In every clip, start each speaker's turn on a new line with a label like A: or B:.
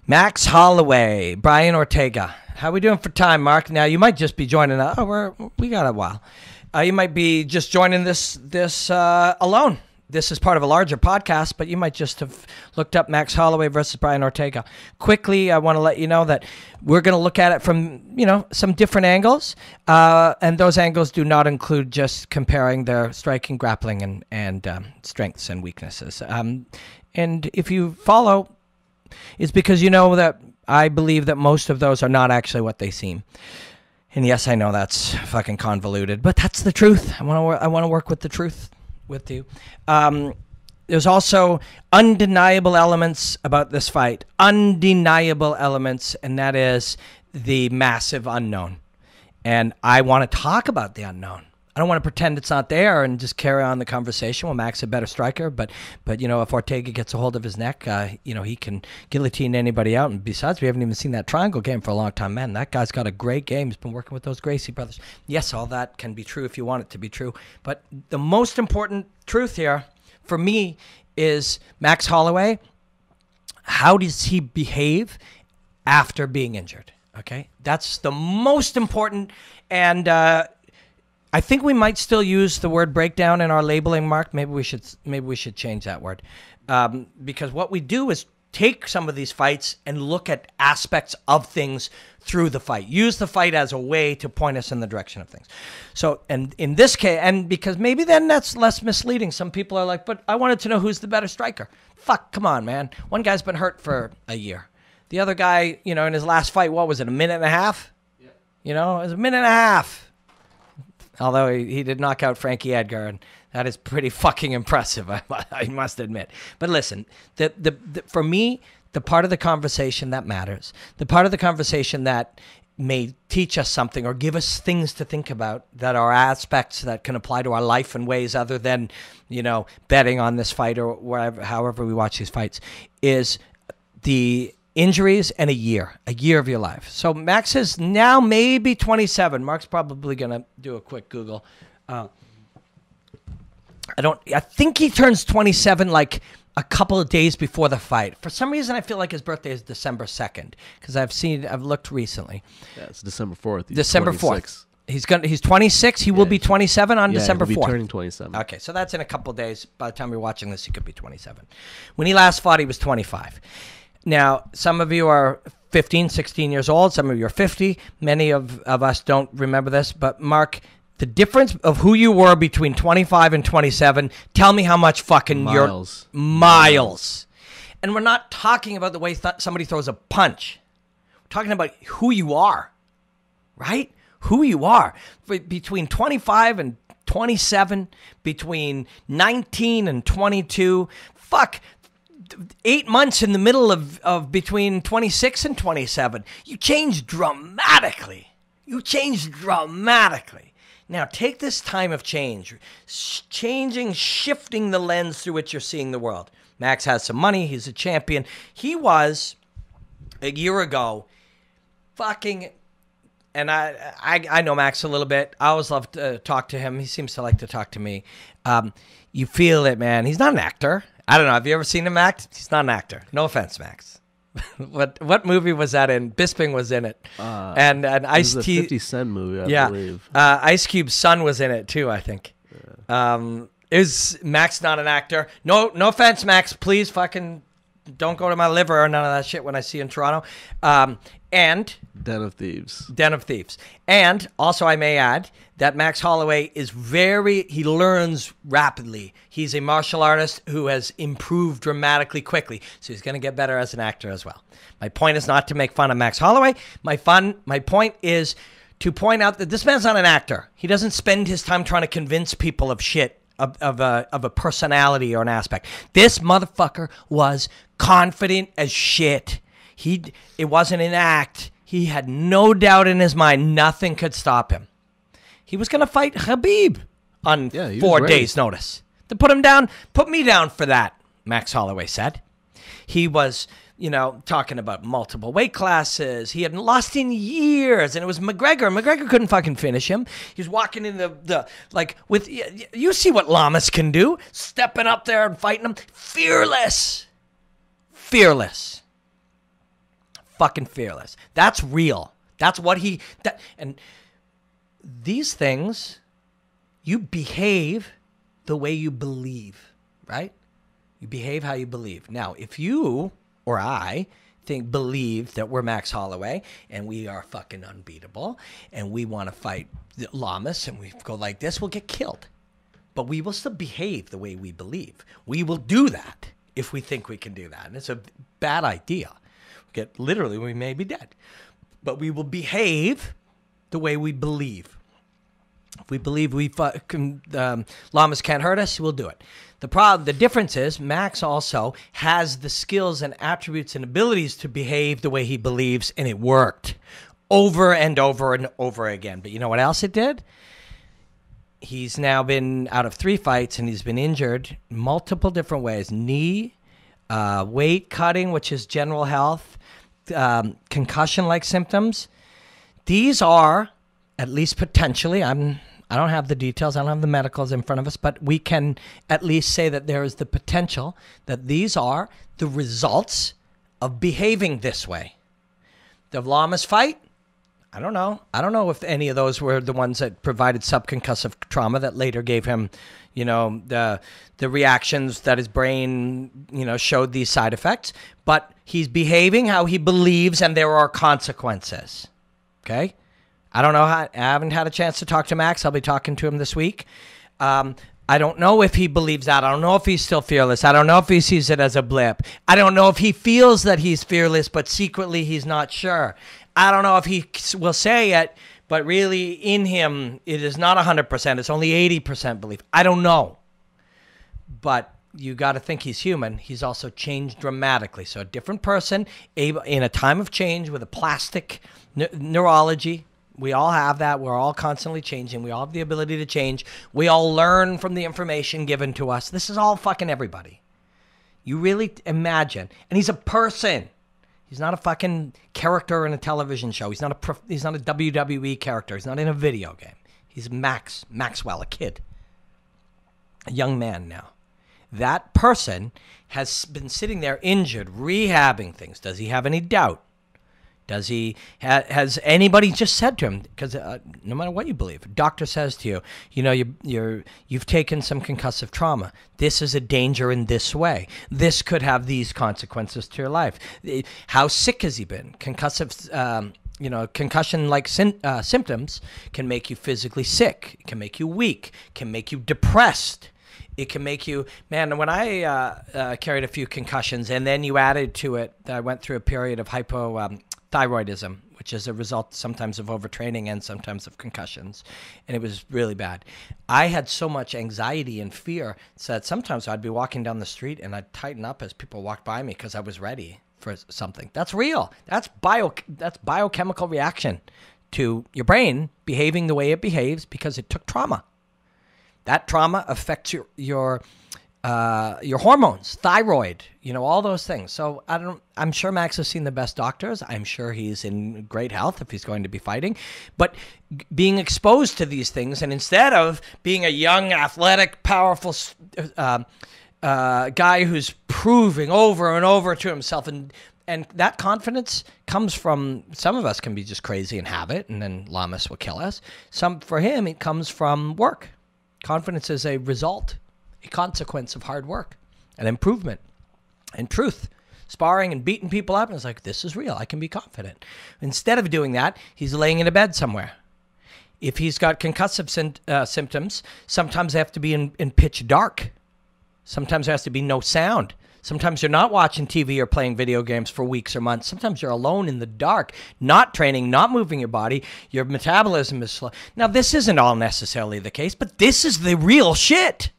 A: Max Holloway, Brian Ortega. How we doing for time, Mark? Now, you might just be joining us. We got a while. You might be just joining this alone. This is part of a larger podcast, but you might just have looked up Max Holloway versus Brian Ortega. Quickly, I want to let you know that we're going to look at it from, some different angles. And those angles do not include just comparing their striking, grappling, and strengths and weaknesses. And if you follow, it's because you know that I believe that most of those are not actually what they seem. And yes, I know that's fucking convoluted, but that's the truth. I want to work with the truth with you. There's also undeniable elements about this fight. Undeniable elements, and that is the massive unknown. And I want to talk about the unknown. I don't want to pretend it's not there and just carry on the conversation. Well, Max is a better striker, but if Ortega gets a hold of his neck, he can guillotine anybody out. And besides, we haven't even seen that triangle game for a long time. Man, that guy's got a great game. He's been working with those Gracie brothers. Yes, all that can be true if you want it to be true. But the most important truth here for me is Max Holloway. How does he behave after being injured? Okay, that's the most important. And I think we might still use the word breakdown in our labeling, Mark. Maybe we should change that word, because what we do is take some of these fights and look at aspects of things through the fight. Use the fight as a way to point us in the direction of things. So, and in this case, and because maybe then that's less misleading. Some people are like, but I wanted to know who's the better striker. Fuck, come on, man. One guy's been hurt for a year. The other guy, in his last fight, what was it, a minute and a half? Yeah. It was a minute and a half. Although he did knock out Frankie Edgar, and that is pretty fucking impressive, I must admit. But listen, for me, the part of the conversation that matters, the part of the conversation that may teach us something or give us things to think about that are aspects that can apply to our life in ways other than, betting on this fight or wherever, however we watch these fights, is the injuries and a year of your life. So Max is now maybe 27. Mark's probably going to do a quick Google. I think he turns 27 like a couple of days before the fight. For some reason, I feel like his birthday is December 2nd because I've looked recently.
B: Yeah, it's December 4th.
A: December 4th. He's 26. He will be 27 on December 4th.
B: He'll be turning 27.
A: Okay, so that's in a couple of days. By the time you're watching this, he could be 27. When he last fought, he was 25. Now, some of you are 15, 16 years old. Some of you are 50. Many of us don't remember this. But, Mark, the difference of who you were between 25 and 27, tell me how much fucking miles. And we're not talking about the way somebody throws a punch. We're talking about who you are, right? Who you are. Between 25 and 27, between 19 and 22, 8 months in the middle of between 26 and 27. You changed dramatically. Now, take this time of change, shifting the lens through which you're seeing the world. Max has some money. He's a champion. He was, a year ago, and I know Max a little bit. I always love to talk to him. He seems to like to talk to me. You feel it, man. He's not an actor. I don't know. Have you ever seen him act? He's not an actor. No offense, Max. What movie was that in? Bisping was in it. And Ice-T.
B: It was a 50 Cent movie, I believe.
A: Ice Cube's son was in it too, I think. Yeah. Is Max not an actor? No offense, Max. Please fucking don't go to my liver or none of that shit when I see you in Toronto. And
B: Den of Thieves.
A: And also, I may add that Max Holloway he learns rapidly. He's a martial artist who has improved dramatically quickly. So he's going to get better as an actor as well. My point is not to make fun of Max Holloway. My point is to point out that this man's not an actor. He doesn't spend his time trying to convince people of shit, of a personality or an aspect. This motherfucker was confident as shit. It wasn't an act. He had no doubt in his mind. Nothing could stop him. He was going to fight Khabib on 4 days' notice. To put him down, put me down for that, Max Holloway said. He was, talking about multiple weight classes. He hadn't lost in years, and it was McGregor. McGregor couldn't fucking finish him. He was walking in you see what Lamas can do, stepping up there and fighting him. Fearless. fucking fearless. That's real. That's what and these things, you behave the way you believe, right? You behave how you believe. Now, if you or I believe that we're Max Holloway and we are fucking unbeatable and we want to fight Lamas and we go like this, we'll get killed. But we will still behave the way we believe. We will do that if we think we can do that. And it's a bad idea. Literally, we may be dead. But we will behave the way we believe. If we believe Lamas can't hurt us, we'll do it. The difference is Max also has the skills and attributes and abilities to behave the way he believes, and it worked over and over and over again. But you know what else it did? He's now been out of 3 fights, and he's been injured multiple different ways. Knee, weight cutting, which is general health, concussion-like symptoms. These are, at least potentially, I don't have the details, I don't have the medicals in front of us, but we can at least say that there is the potential that these are the results of behaving this way. The Lamas fight, I don't know. I don't know if any of those were the ones that provided subconcussive trauma that later gave him, the reactions that his brain, showed these side effects. But he's behaving how he believes, and there are consequences. Okay? I don't know. I haven't had a chance to talk to Max. I'll be talking to him this week. I don't know if he believes that. I don't know if he's still fearless. I don't know if he sees it as a blip. I don't know if he feels that he's fearless, but secretly he's not sure. I don't know if he will say it, but really in him, it is not 100%. It's only 80% belief. I don't know. But you got to think he's human. He's also changed dramatically. So a different person in a time of change with a plastic neurology. We all have that. We're all constantly changing. We all have the ability to change. We all learn from the information given to us. This is all fucking everybody. You really imagine. And he's a person. He's not a fucking character in a television show. He's not a WWE character. He's not in a video game. He's Maxwell, a kid. A young man now. That person has been sitting there injured, rehabbing things. Does he have any doubt? Does he has anybody just said to him? Because no matter what you believe, a doctor says to you, you've taken some concussive trauma. This is a danger in this way. This could have these consequences to your life. How sick has he been? Concussive, concussion-like symptoms can make you physically sick. It can make you weak. Can make you depressed. It can make you, man, when I carried a few concussions and then you added to it, I went through a period of hypothyroidism, which is a result sometimes of overtraining and sometimes of concussions. And it was really bad. I had so much anxiety and fear that sometimes I'd be walking down the street and I'd tighten up as people walked by me because I was ready for something. That's real. That's biochemical reaction to your brain behaving the way it behaves because it took trauma. That trauma affects your hormones, thyroid, all those things. So I'm sure Max has seen the best doctors. I'm sure he's in great health if he's going to be fighting. But being exposed to these things, and instead of being a young, athletic, powerful guy who's proving over and over to himself, and that confidence comes from, some of us can be just crazy and have it, and then Lamas will kill us. For him, it comes from work. Confidence is a result, a consequence of hard work and improvement and truth. Sparring and beating people up, and it's like, this is real. I can be confident. Instead of doing that, he's laying in a bed somewhere. If he's got concussive symptoms, sometimes they have to be in pitch dark. Sometimes there has to be no sound. Sometimes you're not watching TV or playing video games for weeks or months. Sometimes you're alone in the dark, not training, not moving your body. Your metabolism is slow. Now, this isn't all necessarily the case, but this is the real shit.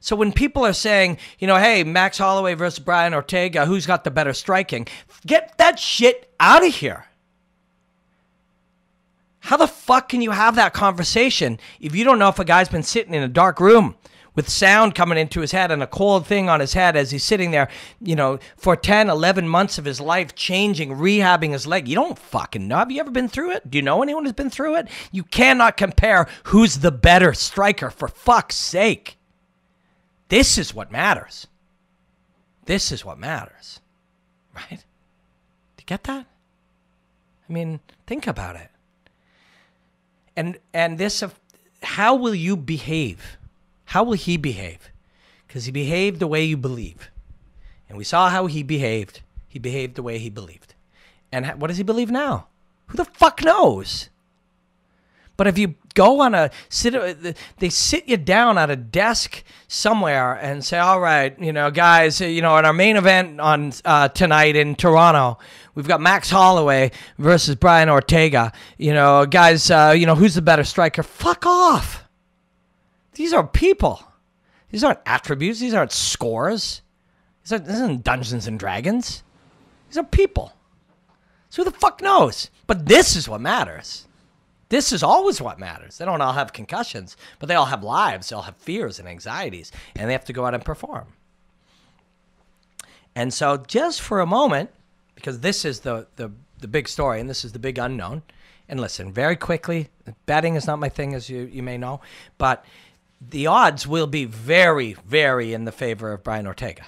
A: So when people are saying, hey, Max Holloway versus Brian Ortega, who's got the better striking? Get that shit out of here. How the fuck can you have that conversation if you don't know if a guy's been sitting in a dark room with sound coming into his head and a cold thing on his head as he's sitting there, for 10, 11 months of his life, changing, rehabbing his leg? You don't fucking know. Have you ever been through it? Do you know anyone who's been through it? You cannot compare who's the better striker, for fuck's sake. This is what matters. This is what matters, right? you get that? I mean, think about it. And this, how will you behave? How will he behave? Because he behaved the way you believe. And we saw how he behaved. He behaved the way he believed. And what does he believe now? Who the fuck knows? But if you go on they sit you down at a desk somewhere and say, all right, guys, in our main event on tonight in Toronto, we've got Max Holloway versus Brian Ortega. Guys, who's the better striker? Fuck off. These are people. These aren't attributes. These aren't scores. This isn't Dungeons and Dragons. These are people. So who the fuck knows? But this is what matters. This is always what matters. They don't all have concussions, but they all have lives. They all have fears and anxieties, and they have to go out and perform. And so just for a moment, because this is the big story, and this is the big unknown, and listen, very quickly, betting is not my thing, as you may know, but the odds will be very, very in the favor of Brian Ortega.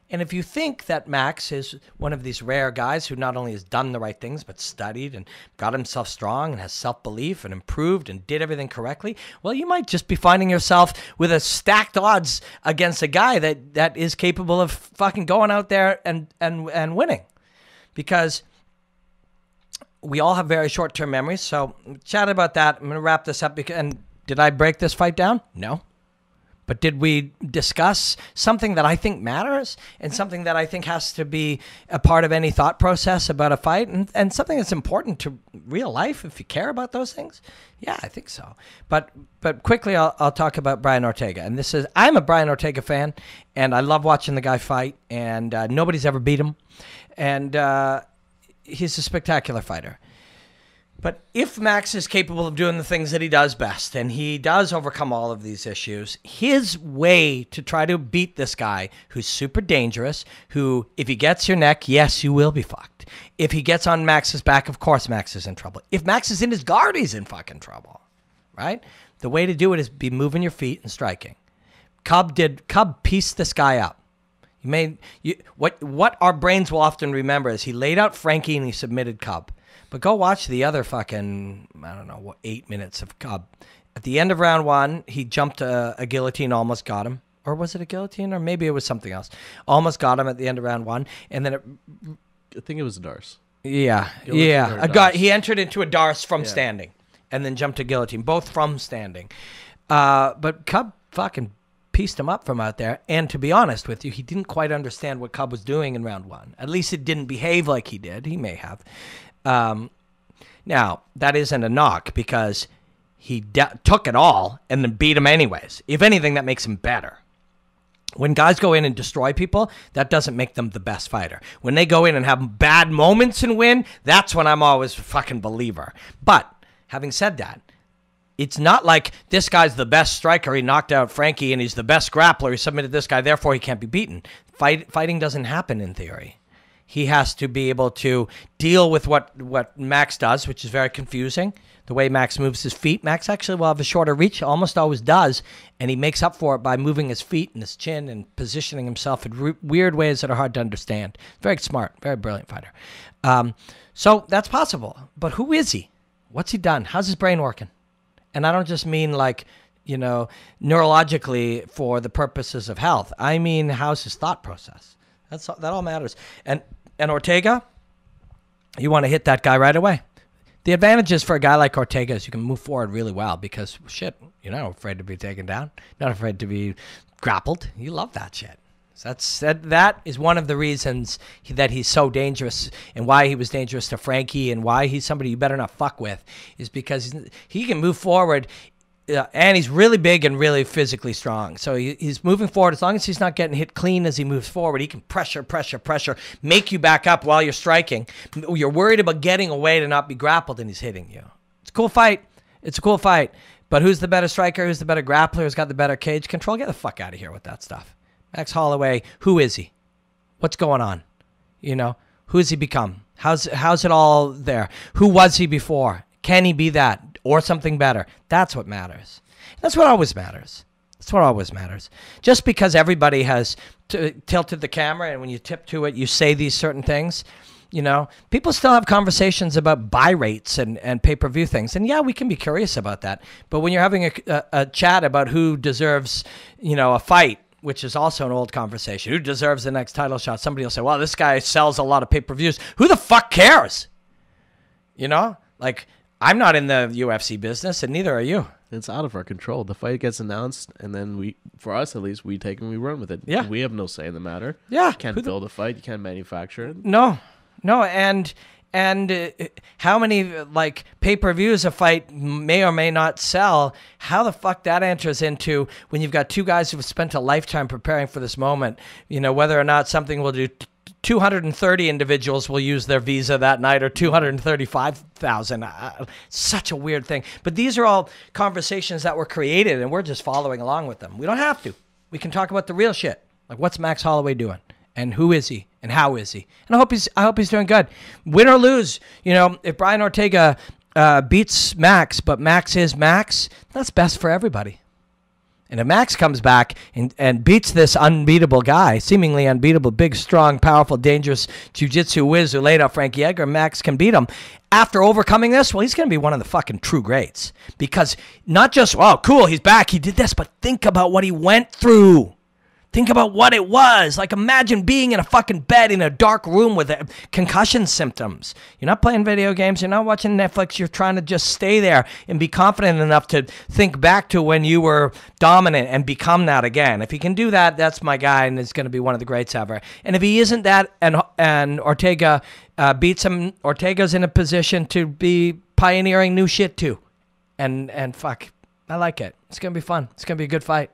A: And if you think that Max is one of these rare guys who not only has done the right things, but studied and got himself strong and has self-belief and improved and did everything correctly, well, you might just be finding yourself with a stacked odds against a guy that is capable of fucking going out there and winning. Because we all have very short-term memories. So chat about that. I'm going to wrap this up. And did I break this fight down? No. But did we discuss something that I think matters and something that I think has to be a part of any thought process about a fight and something that's important to real life if you care about those things? Yeah, I think so. But quickly, I'll talk about Brian Ortega. And I'm a Brian Ortega fan, and I love watching the guy fight, and nobody's ever beat him. And he's a spectacular fighter. But if Max is capable of doing the things that he does best, and he does overcome all of these issues, his way to try to beat this guy who's super dangerous, who, if he gets your neck, yes, you will be fucked. If he gets on Max's back, of course Max is in trouble. If Max is in his guard, he's in fucking trouble, right? The way to do it is be moving your feet and striking. Cub pieced this guy up. What our brains will often remember is he laid out Frankie and he submitted Cub. But go watch the other fucking, 8 minutes of Cub. At the end of round one, he jumped a guillotine, almost got him. Or was it a guillotine? Or maybe it was something else. Almost got him at the end of round one. And then
B: I think it was a Darce.
A: Yeah. He entered into a Darce from standing. And then jumped to guillotine, both from standing. But Cub fucking pieced him up from out there. And to be honest with you, he didn't quite understand what Cub was doing in round one. At least it didn't behave like he did. He may have. Now, that isn't a knock because he took it all and then beat him anyways. If anything, that makes him better. When guys go in and destroy people, that doesn't make them the best fighter. When they go in and have bad moments and win, that's when I'm always a fucking believer. But having said that, it's not like this guy's the best striker. He knocked out Frankie and he's the best grappler. He submitted this guy, therefore he can't be beaten. Fighting doesn't happen in theory. He has to be able to deal with what Max does, which is very confusing. The way Max moves his feet. Max actually will have a shorter reach, almost always does, and he makes up for it by moving his feet and his chin and positioning himself in weird ways that are hard to understand. Very smart, very brilliant fighter. So that's possible. But who is he? What's he done? How's his brain working? And I don't just mean like, neurologically for the purposes of health. I mean, how's his thought process? That all matters. And Ortega, you want to hit that guy right away. The advantages for a guy like Ortega is you can move forward really well because, shit, you're not afraid to be taken down. Not afraid to be grappled. You love that shit. So that is one of the reasons that he's so dangerous and why he was dangerous to Frankie and why he's somebody you better not fuck with is because he can move forward. And he's really big and really physically strong. So he's moving forward. As long as he's not getting hit clean as he moves forward, he can pressure, make you back up while you're striking. You're worried about getting away to not be grappled, and he's hitting you. It's a cool fight. But who's the better striker? Who's the better grappler? Who's got the better cage control? Get the fuck out of here with that stuff. Max Holloway, who is he? What's going on? Who has he become? How's it all there? Who was he before? Can he be that? Or something better. That's what matters. That's what always matters. Just because everybody has tilted the camera and when you tip to it, you say these certain things, You know, people still have conversations about buy rates and pay-per-view things. And yeah, we can be curious about that. But when you're having a chat about who deserves, you know, a fight, which is also an old conversation, who deserves the next title shot, somebody will say, well, this guy sells a lot of pay-per-views. Who the fuck cares? You know, like, I'm not in the UFC business, and neither are you.
B: It's out of our control. The fight gets announced, and then for us at least, we take and we run with it.
A: Yeah.
B: We have no say in the matter.
A: Yeah.
B: You can't build a fight. You can't manufacture it.
A: No, and how many like pay-per-views a fight may or may not sell? How the fuck that enters into when you've got two guys who've spent a lifetime preparing for this moment? You know, whether or not something will do. 230 individuals will use their visa that night, or 235,000. Such a weird thing. But these are all conversations that were created, and we're just following along with them. We don't have to. We can talk about the real shit. Like, what's Max Holloway doing? And who is he? And how is he? And I hope he's doing good. Win or lose, you know, if Brian Ortega beats Max, but Max is Max, that's best for everybody. And if Max comes back and beats this unbeatable guy, seemingly unbeatable, big, strong, powerful, dangerous jiu-jitsu whiz who laid out Frankie Edgar, Max can beat him. After overcoming this, well, he's going to be one of the fucking true greats. Because not just, oh, cool, he's back, he did this, but think about what he went through. Think about what it was. Like, imagine being in a fucking bed in a dark room with concussion symptoms. You're not playing video games. You're not watching Netflix. You're trying to just stay there and be confident enough to think back to when you were dominant and become that again. If he can do that, that's my guy, and it's going to be one of the greats ever. And if he isn't that, and Ortega beats him, Ortega's in a position to be pioneering new shit too. And fuck, I like it. It's going to be fun. It's going to be a good fight.